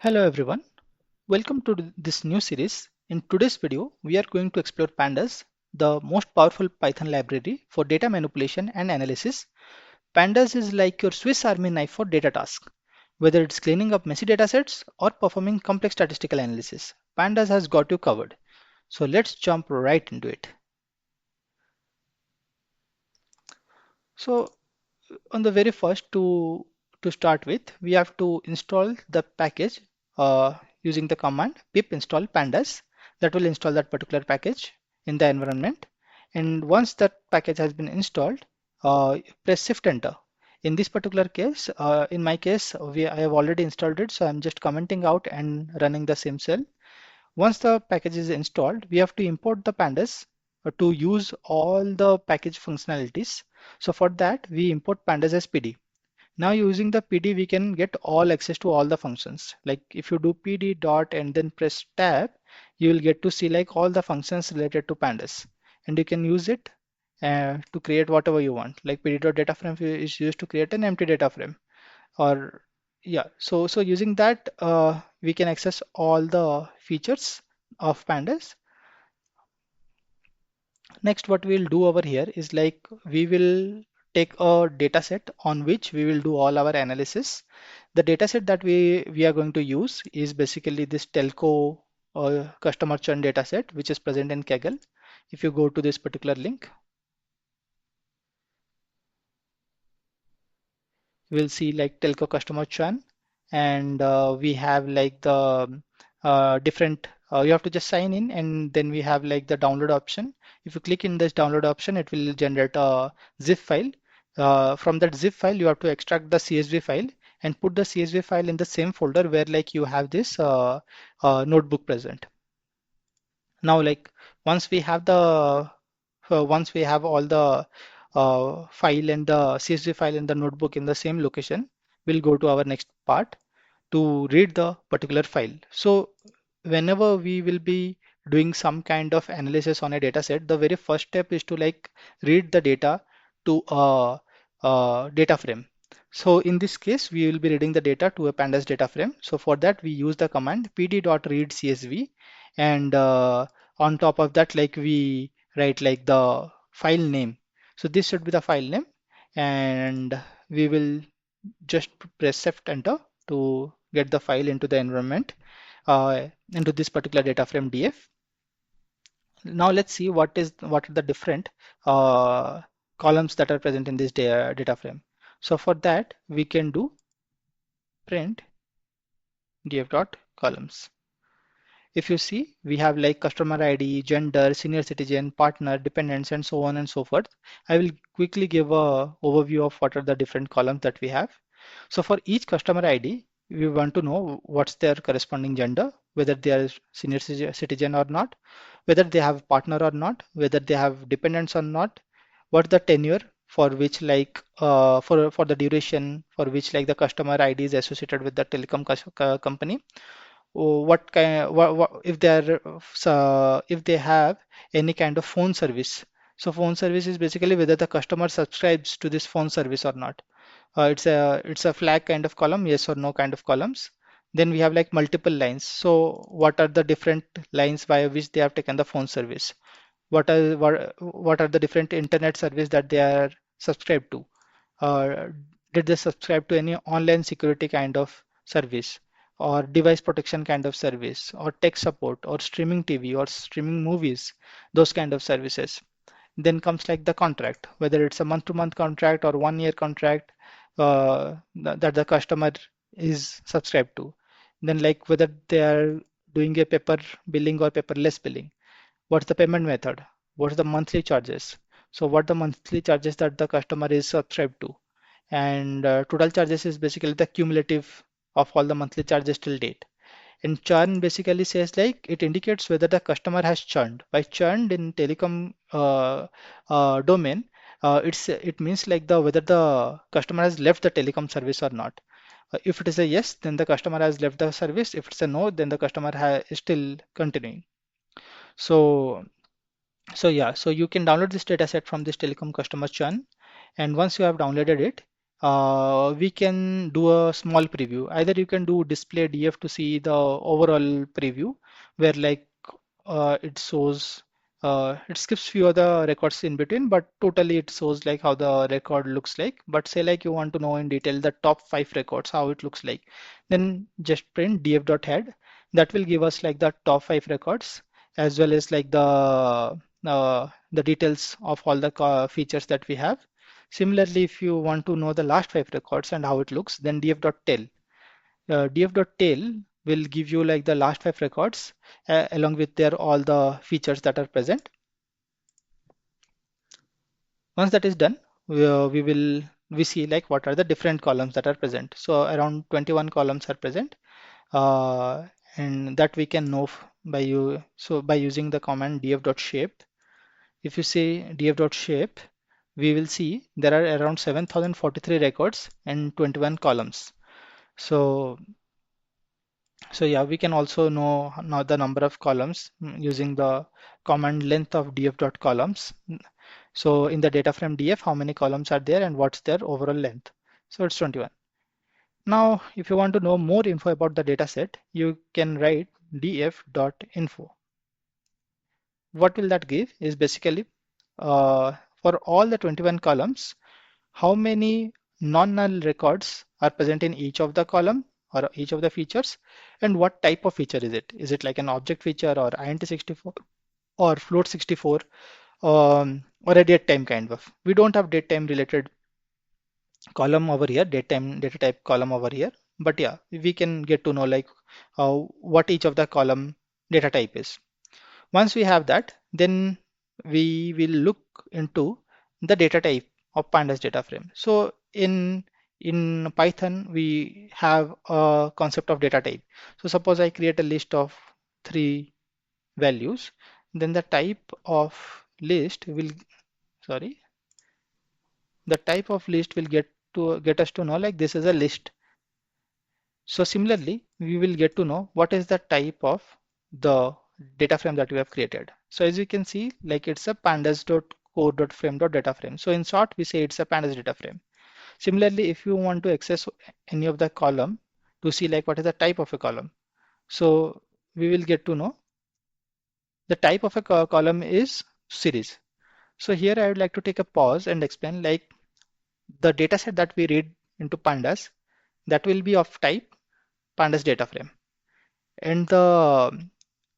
Hello everyone, welcome to this new series. In today's video, we are going to explore Pandas, the most powerful Python library for data manipulation and analysis. Pandas is like your Swiss Army knife for data tasks. Whether it's cleaning up messy datasets or performing complex statistical analysis, Pandas has got you covered. So let's jump right into it. So on the very first to start with, we have to install the package using the command pip install pandas. That will install that particular package in the environment, and once that package has been installed, press shift enter. In this particular case, in my case, I have already installed it, so I'm just commenting out and running the same shell. Once the package is installed, we have to import the pandas to use all the package functionalities. So for that, we import pandas as PD. Now using the PD, we can get all access to all the functions. Like if you do PD dot and then press tab, you will get to see like all the functions related to pandas, and you can use it to create whatever you want. Like PD dot data frame is used to create an empty data frame, or yeah. So using that, we can access all the features of pandas. Next, what we'll do over here is like we will take a data set on which we will do all our analysis. The data set that we are going to use is basically this telco customer churn data set, which is present in Kaggle. If you go to this particular link, we'll see like telco customer churn, and we have like the different you have to just sign in, and then we have like the download option. If you click in this download option, it will generate a zip file. From that zip file, you have to extract the CSV file and put the CSV file in the same folder where like you have this notebook present. Now like once we have the once we have all the file and the CSV file and the notebook in the same location, we'll go to our next part to read the particular file. So whenever we will be doing some kind of analysis on a data set, the very first step is to like read the data to a data frame. So in this case, we will be reading the data to a pandas data frame. So for that, we use the command pd.read csv, and on top of that, like we write like the file name. So this should be the file name, and we will just press shift enter to get the file into the environment, into this particular data frame df. Now let's see what are the different uh, columns that are present in this data frame. So for that, we can do print df dot columns. If you see, we have like customer ID, gender, senior citizen, partner, dependents, and so on and so forth. I will quickly give a overview of what are the different columns that we have. So for each customer ID, we want to know what's their corresponding gender, whether they are senior citizen or not, whether they have partner or not, whether they have dependents or not, what the tenure for which like for the duration for which like the customer ID is associated with the telecom company, what kind if they are if they have any kind of phone service. So phone service is basically whether the customer subscribes to this phone service or not. It's a flag kind of column, yes or no kind of columns. Then we have like multiple lines. So what are the different lines via which they have taken the phone service? What are the different internet service that they are subscribed to? uh, did they subscribe to any online security kind of service, or device protection kind of service, or tech support, or streaming TV, or streaming movies, those kind of services? Then comes like the contract, whether it's a month-to-month contract or 1 year contract that the customer is subscribed to. Then like whether they are doing a paper billing or paperless billing. What's the payment method? What's the monthly charges? So what the monthly charges that the customer is subscribed to, and total charges is basically the cumulative of all the monthly charges till date. And churn basically says like it indicates whether the customer has churned. By churned in telecom domain, it means like the whether the customer has left the telecom service or not. If it is a yes, then the customer has left the service. If it's a no, then the customer is still continuing. So so yeah, so you can download this data set from this telecom customer churn, and once you have downloaded it, we can do a small preview. Either you can do display df to see the overall preview where like it shows it skips few other records in between, but totally it shows like how the record looks like. But say like you want to know in detail the top 5 records, how it looks like, then just print df.head. That will give us like the top 5 records as well as like the details of all the features that we have. Similarly, if you want to know the last 5 records and how it looks, then df.tail. Df.tail will give you like the last 5 records along with their all the features that are present. Once that is done, we see like what are the different columns that are present. So around 21 columns are present, uh, and that we can know by you. So by using the command df.shape, if you say df.shape, we will see there are around 7,043 records and 21 columns. So yeah, we can also know now the number of columns using the command length of df.columns. So in the data frame df, how many columns are there and what's their overall length? So it's 21. Now, if you want to know more info about the data set, you can write df.info. What will that give is basically for all the 21 columns, how many non-null records are present in each of the column or each of the features, and what type of feature is it? Is it like an object feature or int64 or float 64, or a date time kind of? We don't have date time related column over here, date time data type column over here, but yeah, we can get to know like what each of the column data type is. Once we have that, then we will look into the data type of Pandas data frame. So in Python, we have a concept of data type. So suppose I create a list of 3 values, then the type of list will, sorry, the type of list will get us to know like this is a list. So similarly, we will get to know what is the type of the data frame that we have created. So as you can see, like it's a pandas.core.frame.data frame. So in short, we say it's a pandas data frame. Similarly, if you want to access any of the column to see like what is the type of a column, so we will get to know the type of a column is series. So here I would like to take a pause and explain like the data set that we read into pandas, that will be of type pandas data frame, and the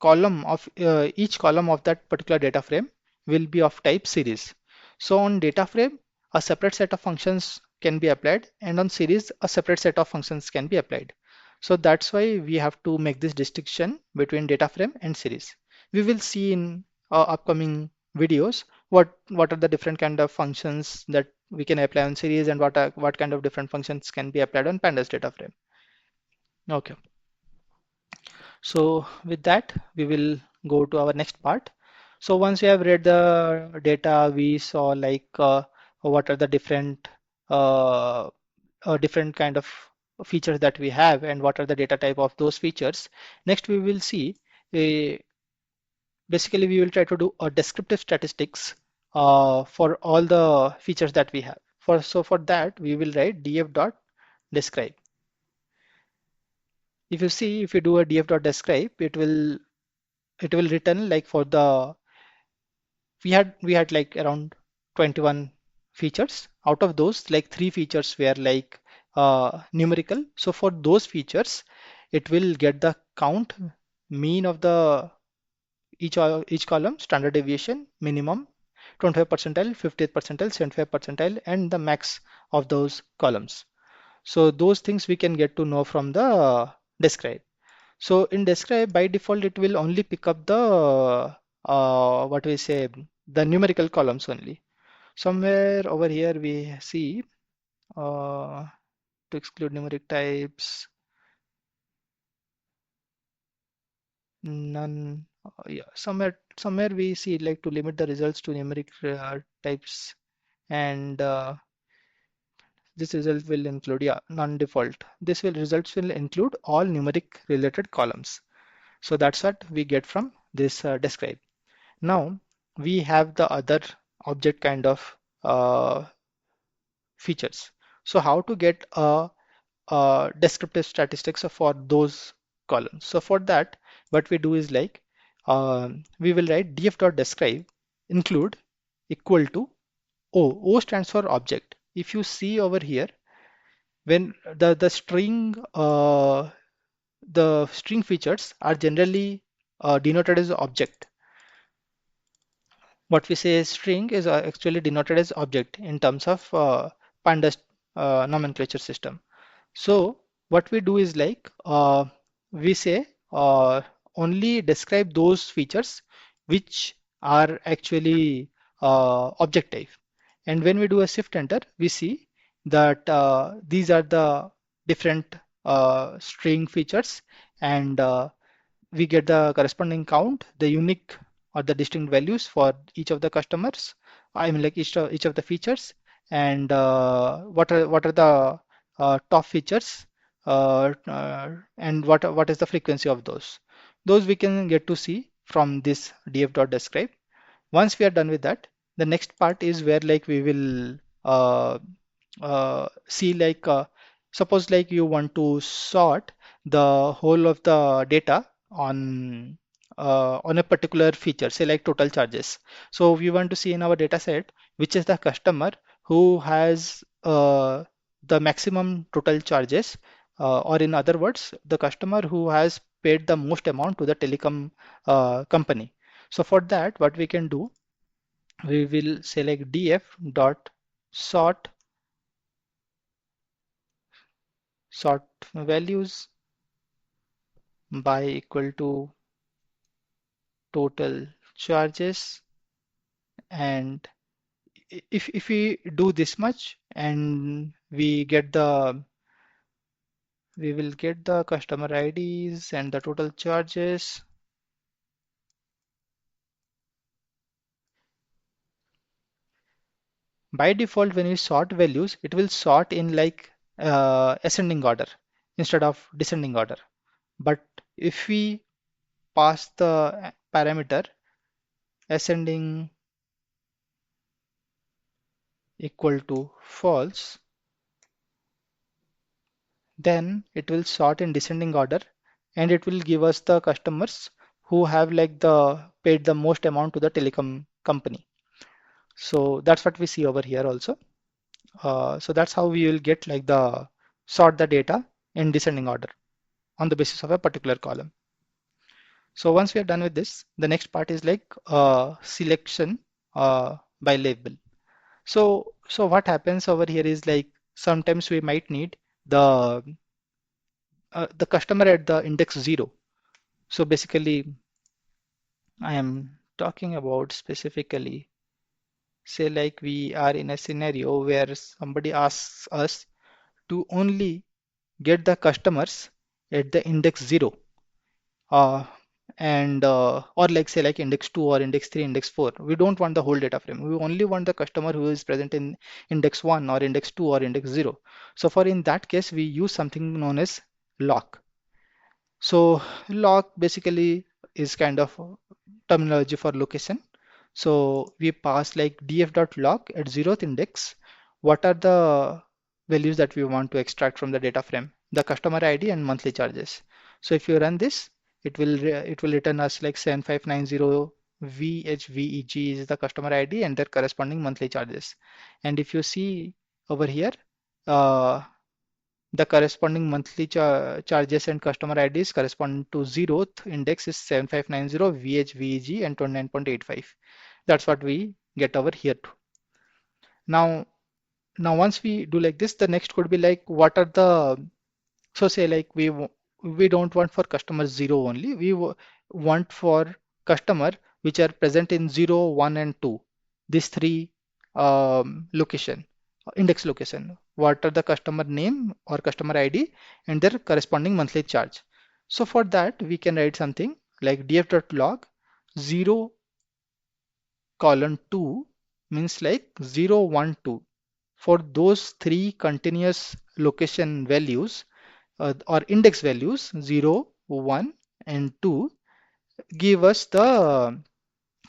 column of each column of that particular data frame will be of type series. So on data frame, a separate set of functions can be applied, and on series, a separate set of functions can be applied. So that's why we have to make this distinction between data frame and series. We will see in upcoming videos what are the different kind of functions that we can apply on series, and what kind of different functions can be applied on pandas data frame. Okay. So with that, we will go to our next part. So once we have read the data, we saw like what are the uh, different kind of features that we have and what are the data type of those features. Next, we will see basically we will try to do a descriptive statistics for all the features that we have. For that, we will write df.describe. If you see, if you do a df.describe, it will return like for the we had like around 21 features. Out of those, like 3 features were like numerical. So for those features, it will get the count, mean of the each column, standard deviation, minimum, 25 percentile, 50th percentile, 75 percentile, and the max of those columns. So those things we can get to know from the describe. So in describe, by default, it will only pick up the what we say, the numerical columns only. Somewhere over here we see to exclude numeric types, none. Yeah, somewhere we see like to limit the results to numeric types, and this result will include, yeah, non-default. This will results will include all numeric related columns. So that's what we get from this describe. Now we have the other object kind of features. So how to get a descriptive statistics for those columns? So for that, what we do is like we will write df.describe include equal to O. O stands for object. If you see over here, when the string features are generally denoted as object. What we say is string is actually denoted as object in terms of Pandas nomenclature system. So what we do is like we say only describe those features which are actually object type. And when we do a shift enter, we see that these are the different string features, and we get the corresponding count, the unique or the distinct values for each of the customers. I mean, like each of the features, and what are the top features, and what is the frequency of those. Those we can get to see from this df.describe. Once we are done with that, the next part is where like we will see like suppose like you want to sort the whole of the data on a particular feature, say like total charges. So we want to see in our data set which is the customer who has the maximum total charges, or in other words, the customer who has paid the most amount to the telecom company. So for that, what we can do, we will select df dot sort values by equal to total charges, and if we do this much and we will get the customer IDs and the total charges. By default, when we sort values, it will sort in like ascending order instead of descending order. But if we pass the parameter ascending equal to false, then it will sort in descending order, and it will give us the customers who have like the paid the most amount to the telecom company. So that's what we see over here also. So that's how we will get like the sort the data in descending order on the basis of a particular column. So once we are done with this, the next part is like selection by label. So what happens over here is like sometimes we might need the customer at the index 0. So basically, I am talking about specifically, say like we are in a scenario where somebody asks us to only get the customers at the index 0, uh, and or like say like index 2 or index 3, index 4. We don't want the whole data frame. We only want the customer who is present in index 1 or index 2 or index 0. So for in that case, we use something known as lock. So lock basically is kind of terminology for location. So we pass like df.lock at 0th index. What are the values that we want to extract from the data frame? The customer ID and monthly charges. So if you run this, it will return us like 7590 VHVEG is the customer ID and their corresponding monthly charges. And if you see over here, uh, the corresponding monthly charges and customer IDs correspond to 0th index is 7590 VHVEG and 29.85. That's what we get over here too. Now once we do like this, the next could be like what are the, so say like we don't want for customer 0 only. We want for customer which are present in 0, 1 and 2. These three location, index location. What are the customer name or customer ID and their corresponding monthly charge. So for that we can write something like df.log 0 colon 2 means like 0, 1, 2. For those three continuous location values or index values 0, 1 and 2 give us the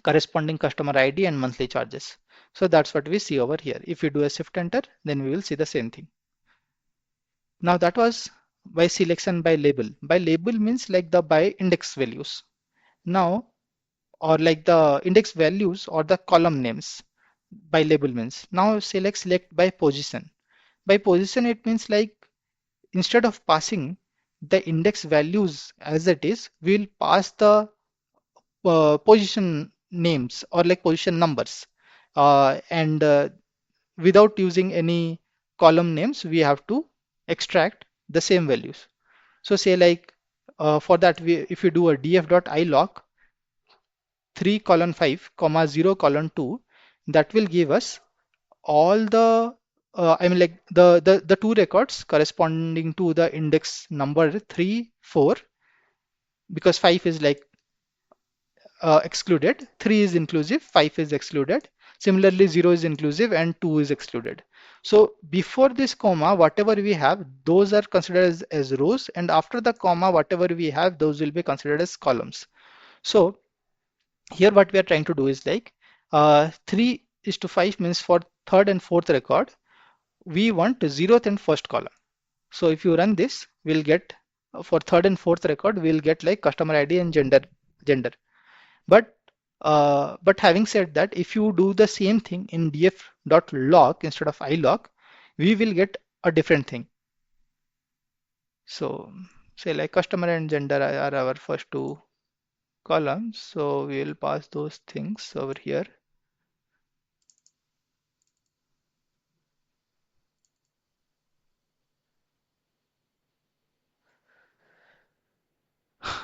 corresponding customer ID and monthly charges. So that's what we see over here. If we do a shift enter, then we will see the same thing. Now that was by selection by label. By label means like the by index values. Now, or like the index values or the column names by label means. Now select by position. By position it means like instead of passing the index values as it is, we'll pass the position names or like position numbers. And without using any column names, we have to extract the same values. So say like for that, if you do a df.iloc 3 colon 5 comma 0 colon 2, that will give us all the I mean like the two records corresponding to the index number 3 4, because 5 is like excluded, 3 is inclusive, 5 is excluded. Similarly, 0 is inclusive and 2 is excluded. So before this comma, whatever we have, those are considered as rows, and after the comma, whatever we have, those will be considered as columns. So here what we are trying to do is like 3 is to 5 means for third and fourth record, we want zeroth and first column. So if you run this, we'll get for third and fourth record, we'll get like customer ID and gender. But having said that, if you do the same thing in df.log instead of iloc, we will get a different thing. So say like customer and gender are our first two columns. So we will pass those things over here.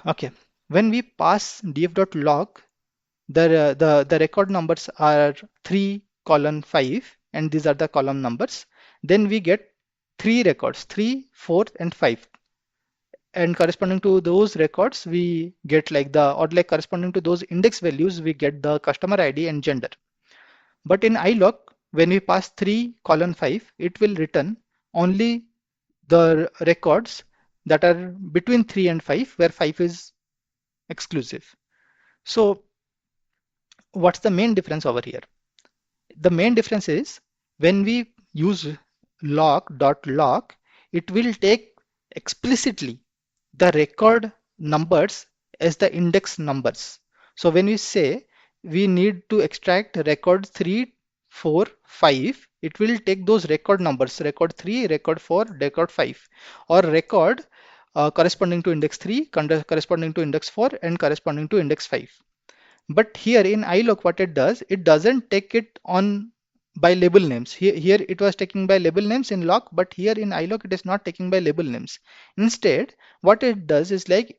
Okay. When we pass df.log, the record numbers are 3 colon 5, and these are the column numbers. Then we get three records, 3, 4, and 5. And corresponding to those records, we get like or like corresponding to those index values, we get the customer ID and gender. But in iloc, when we pass 3 colon 5, it will return only the records that are between 3 and 5, where 5 is exclusive. So what's the main difference over here? The main difference is when we use lock.lock, it will take explicitly the record numbers as the index numbers. So when we say we need to extract record 3, 4, 5, it will take those record numbers, record 3, record 4, record 5, or record corresponding to index 3, corresponding to index 4, and corresponding to index 5. But here in iloc, what it does, it doesn't take it on by label names. Here it was taking by label names in lock, but here in iloc it is not taking by label names. Instead, what it does is like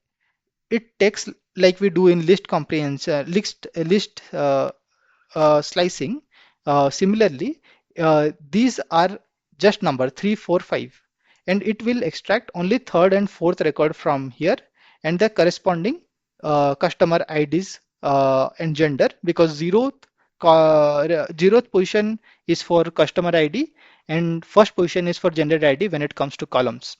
it takes like we do in list comprehension, list slicing. Similarly, these are just number 3, 4, 5, and it will extract only third and fourth record from here and the corresponding customer IDs and gender, because zeroth position is for customer ID and first position is for gender ID when it comes to columns,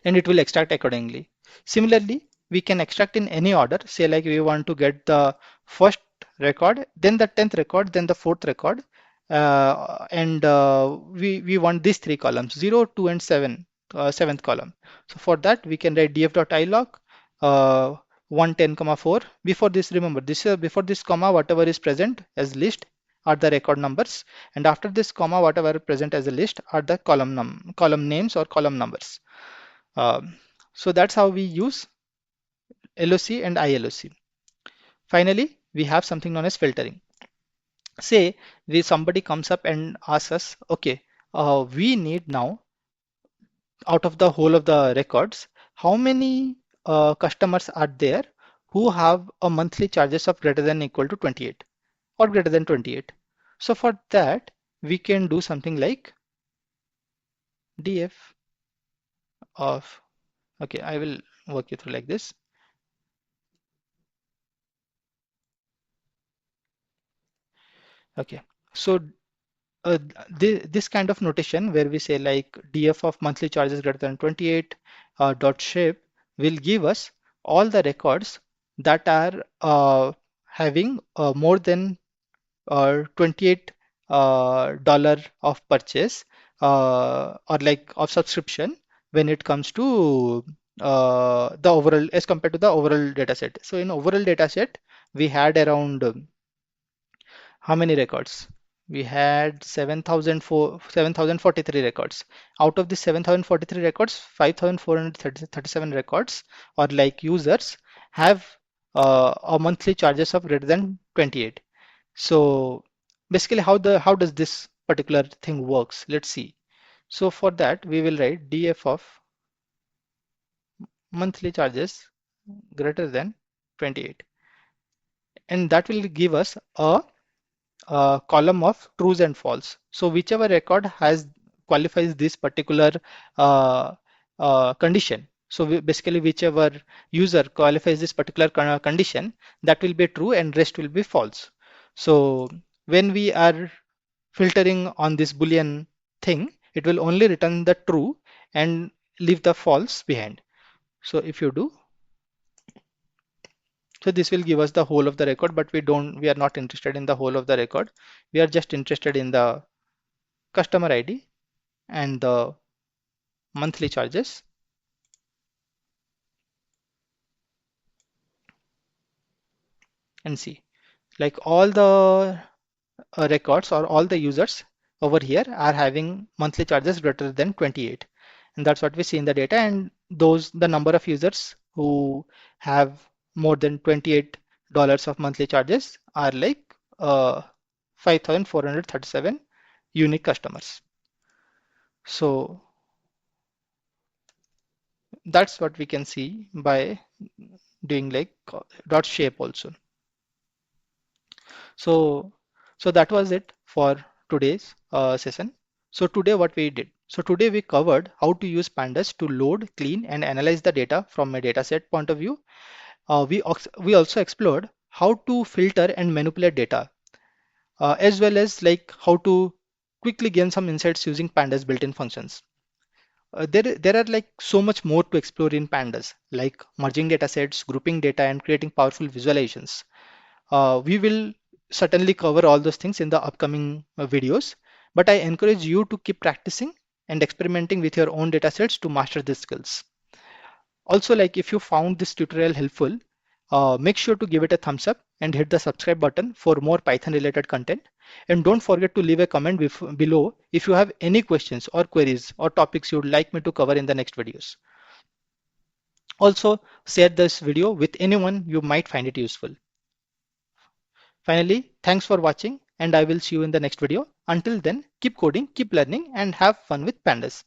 and it will extract accordingly. Similarly, we can extract in any order. Say like we want to get the first record, then the 10th record, then the fourth record, and we want these three columns, 0, 2, and 7, seventh column. So for that, we can write df.iloc 110, 4. Before this, remember this before this comma, whatever is present as list are the record numbers, and after this comma, whatever present as a list are the column names or column numbers. So that's how we use LOC and iloc. Finally, we have something known as filtering. Say somebody comes up and asks us, okay, we need now out of the whole of the records, how many customers are there who have a monthly charges of greater than equal to 28 or greater than 28. So for that, we can do something like df of, okay, I will walk you through like this. Okay, so this kind of notation where we say like df of monthly charges greater than 28 dot shape will give us all the records that are having more than $28 of purchase or like of subscription when it comes to the overall as compared to the overall data set. So in overall data set, we had around how many records? We had 7,043 records. Out of the 7,043 records, 5,437 records or like users have a monthly charges of greater than 28. So basically how does this particular thing works? Let's see. So for that we will write df of monthly charges greater than 28, and that will give us a column of trues and false. So whichever record has qualifies this particular uh, condition. So basically whichever user qualifies this particular condition, that will be true and rest will be false. So when we are filtering on this boolean thing, it will only return the true and leave the false behind. So if you do, so this will give us the whole of the record, but we are not interested in the whole of the record. We are just interested in the customer ID and the monthly charges, and see like all the records or all the users over here are having monthly charges greater than 28, and that's what we see in the data. And those the number of users who have more than $28 of monthly charges are like 5,437 unique customers. So that's what we can see by doing like dot shape also. So, so that was it for today's session. So today what we did. So today we covered how to use pandas to load, clean, and analyze the data from a dataset point of view. We also explored how to filter and manipulate data, as well as like how to quickly gain some insights using pandas built-in functions. There are like so much more to explore in pandas, like merging data sets, grouping data, and creating powerful visualizations. We will certainly cover all those things in the upcoming videos, but I encourage you to keep practicing and experimenting with your own data sets to master these skills. Also, like if you found this tutorial helpful, make sure to give it a thumbs up and hit the subscribe button for more Python related content. And don't forget to leave a comment below if you have any questions or queries or topics you would like me to cover in the next videos. Also, share this video with anyone you might find it useful. Finally, thanks for watching, and I will see you in the next video. Until then, keep coding, keep learning, and have fun with pandas.